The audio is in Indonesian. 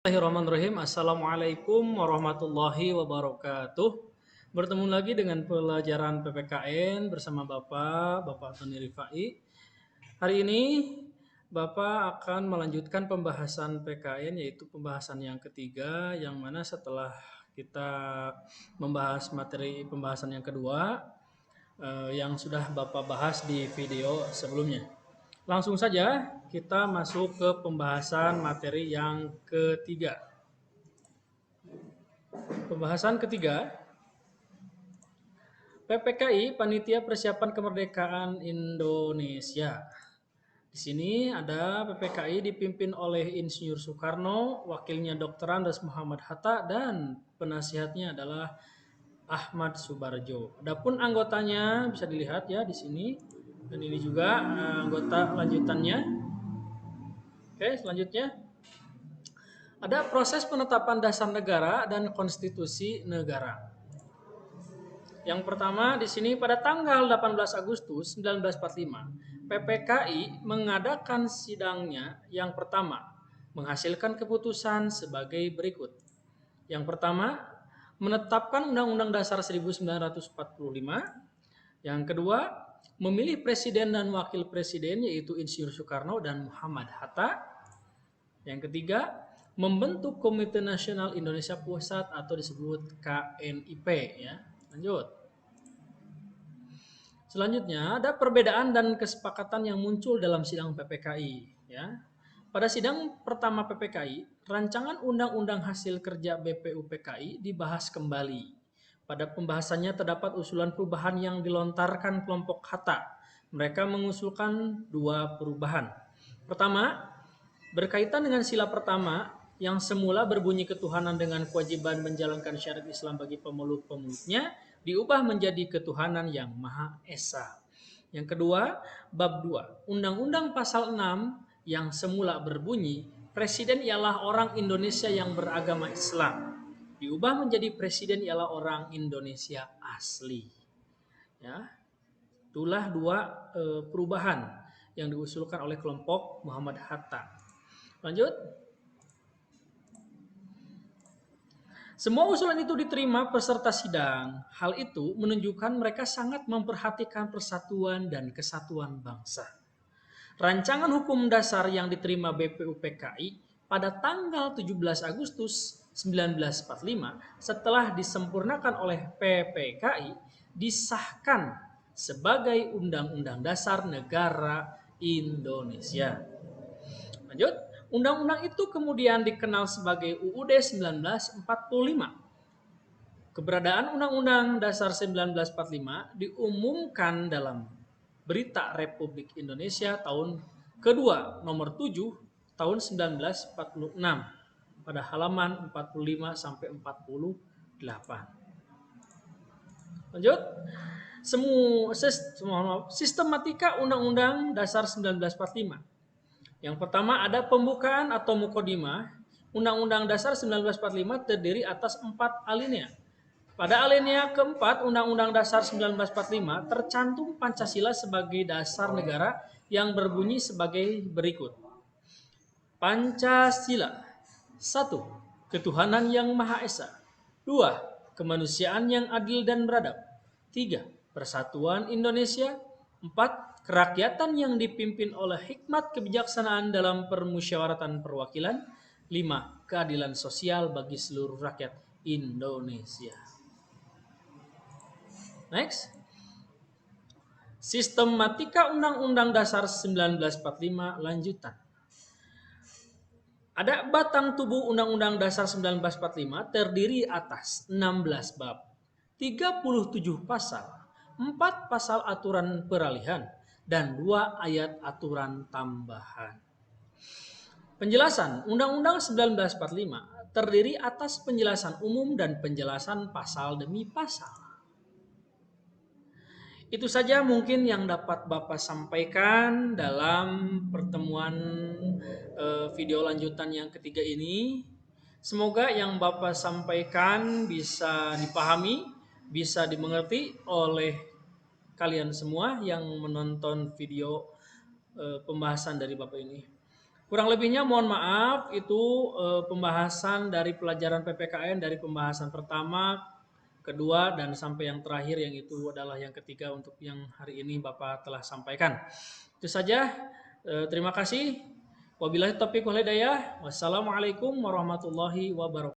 Bismillahirrahmanirrahim. Assalamualaikum warahmatullahi wabarakatuh. Bertemu lagi dengan pelajaran PPKN bersama Bapak Tony Rifai. Hari ini Bapak akan melanjutkan pembahasan PKN, yaitu pembahasan yang ketiga, yang mana setelah kita membahas materi pembahasan yang kedua yang sudah Bapak bahas di video sebelumnya. Langsung saja kita masuk ke pembahasan materi yang ketiga. Pembahasan ketiga, PPKI Panitia Persiapan Kemerdekaan Indonesia. Di sini ada PPKI dipimpin oleh Insinyur Soekarno, wakilnya Dr. Andes Muhammad Hatta, dan penasihatnya adalah Ahmad Subarjo. Adapun anggotanya bisa dilihat ya di sini, dan ini juga anggota lanjutannya. Oke, selanjutnya ada proses penetapan dasar negara dan konstitusi negara. Yang pertama di sini pada tanggal 18 Agustus 1945, PPKI mengadakan sidangnya yang pertama, menghasilkan keputusan sebagai berikut. Yang pertama, menetapkan Undang-Undang Dasar 1945. Yang kedua, memilih presiden dan wakil presiden yaitu Insinyur Soekarno dan Muhammad Hatta. Yang ketiga, membentuk Komite Nasional Indonesia Pusat atau disebut KNIP ya. Lanjut. Selanjutnya ada perbedaan dan kesepakatan yang muncul dalam sidang PPKI ya. Pada sidang pertama PPKI, rancangan undang-undang hasil kerja BPUPKI dibahas kembali. Pada pembahasannya terdapat usulan perubahan yang dilontarkan kelompok Hatta. Mereka mengusulkan dua perubahan. Pertama, berkaitan dengan sila pertama yang semula berbunyi ketuhanan dengan kewajiban menjalankan syariat Islam bagi pemeluk-pemeluknya diubah menjadi ketuhanan yang Maha Esa. Yang kedua, bab 2, Undang-Undang Pasal 6 yang semula berbunyi Presiden ialah orang Indonesia yang beragama Islam diubah menjadi Presiden ialah orang Indonesia asli. Ya, itulah dua perubahan yang diusulkan oleh kelompok Muhammad Hatta. Lanjut. Semua usulan itu diterima peserta sidang. Hal itu menunjukkan mereka sangat memperhatikan persatuan dan kesatuan bangsa. Rancangan hukum dasar yang diterima BPUPKI pada tanggal 17 Agustus 1945 setelah disempurnakan oleh PPKI disahkan sebagai Undang-Undang Dasar Negara Indonesia. Lanjut. Undang-undang itu kemudian dikenal sebagai UUD 1945. Keberadaan Undang-Undang Dasar 1945 diumumkan dalam Berita Republik Indonesia tahun kedua nomor 7 tahun 1946 pada halaman 45 sampai 48. Lanjut. Sistematika Undang-Undang Dasar 1945. Yang pertama ada pembukaan atau mukodimah. Undang-Undang Dasar 1945 terdiri atas 4 alinea. Pada alinea keempat Undang-Undang Dasar 1945 tercantum Pancasila sebagai dasar negara yang berbunyi sebagai berikut. Pancasila. 1. Ketuhanan yang Maha Esa. 2. Kemanusiaan yang adil dan beradab. 3. Persatuan Indonesia. 4. Kerakyatan yang dipimpin oleh hikmat kebijaksanaan dalam permusyawaratan perwakilan. 5. Keadilan sosial bagi seluruh rakyat Indonesia. Next. Sistematika Undang-Undang Dasar 1945 lanjutan. Ada batang tubuh Undang-Undang Dasar 1945 terdiri atas 16 bab, 37 pasal, 4 pasal aturan peralihan, dan 2 ayat aturan tambahan. Penjelasan Undang-Undang 1945 terdiri atas penjelasan umum dan penjelasan pasal demi pasal. Itu saja mungkin yang dapat Bapak sampaikan dalam pertemuan video lanjutan yang ketiga ini. Semoga yang Bapak sampaikan bisa dipahami, bisa dimengerti oleh kalian semua yang menonton video pembahasan dari Bapak ini. Kurang lebihnya mohon maaf, itu pembahasan dari pelajaran PPKN dari pembahasan pertama, kedua, dan sampai yang terakhir yang itu adalah yang ketiga untuk yang hari ini Bapak telah sampaikan. Itu saja. Terima kasih. Wabillahi taufiq wal hidayah. Wassalamualaikum warahmatullahi wabarakatuh.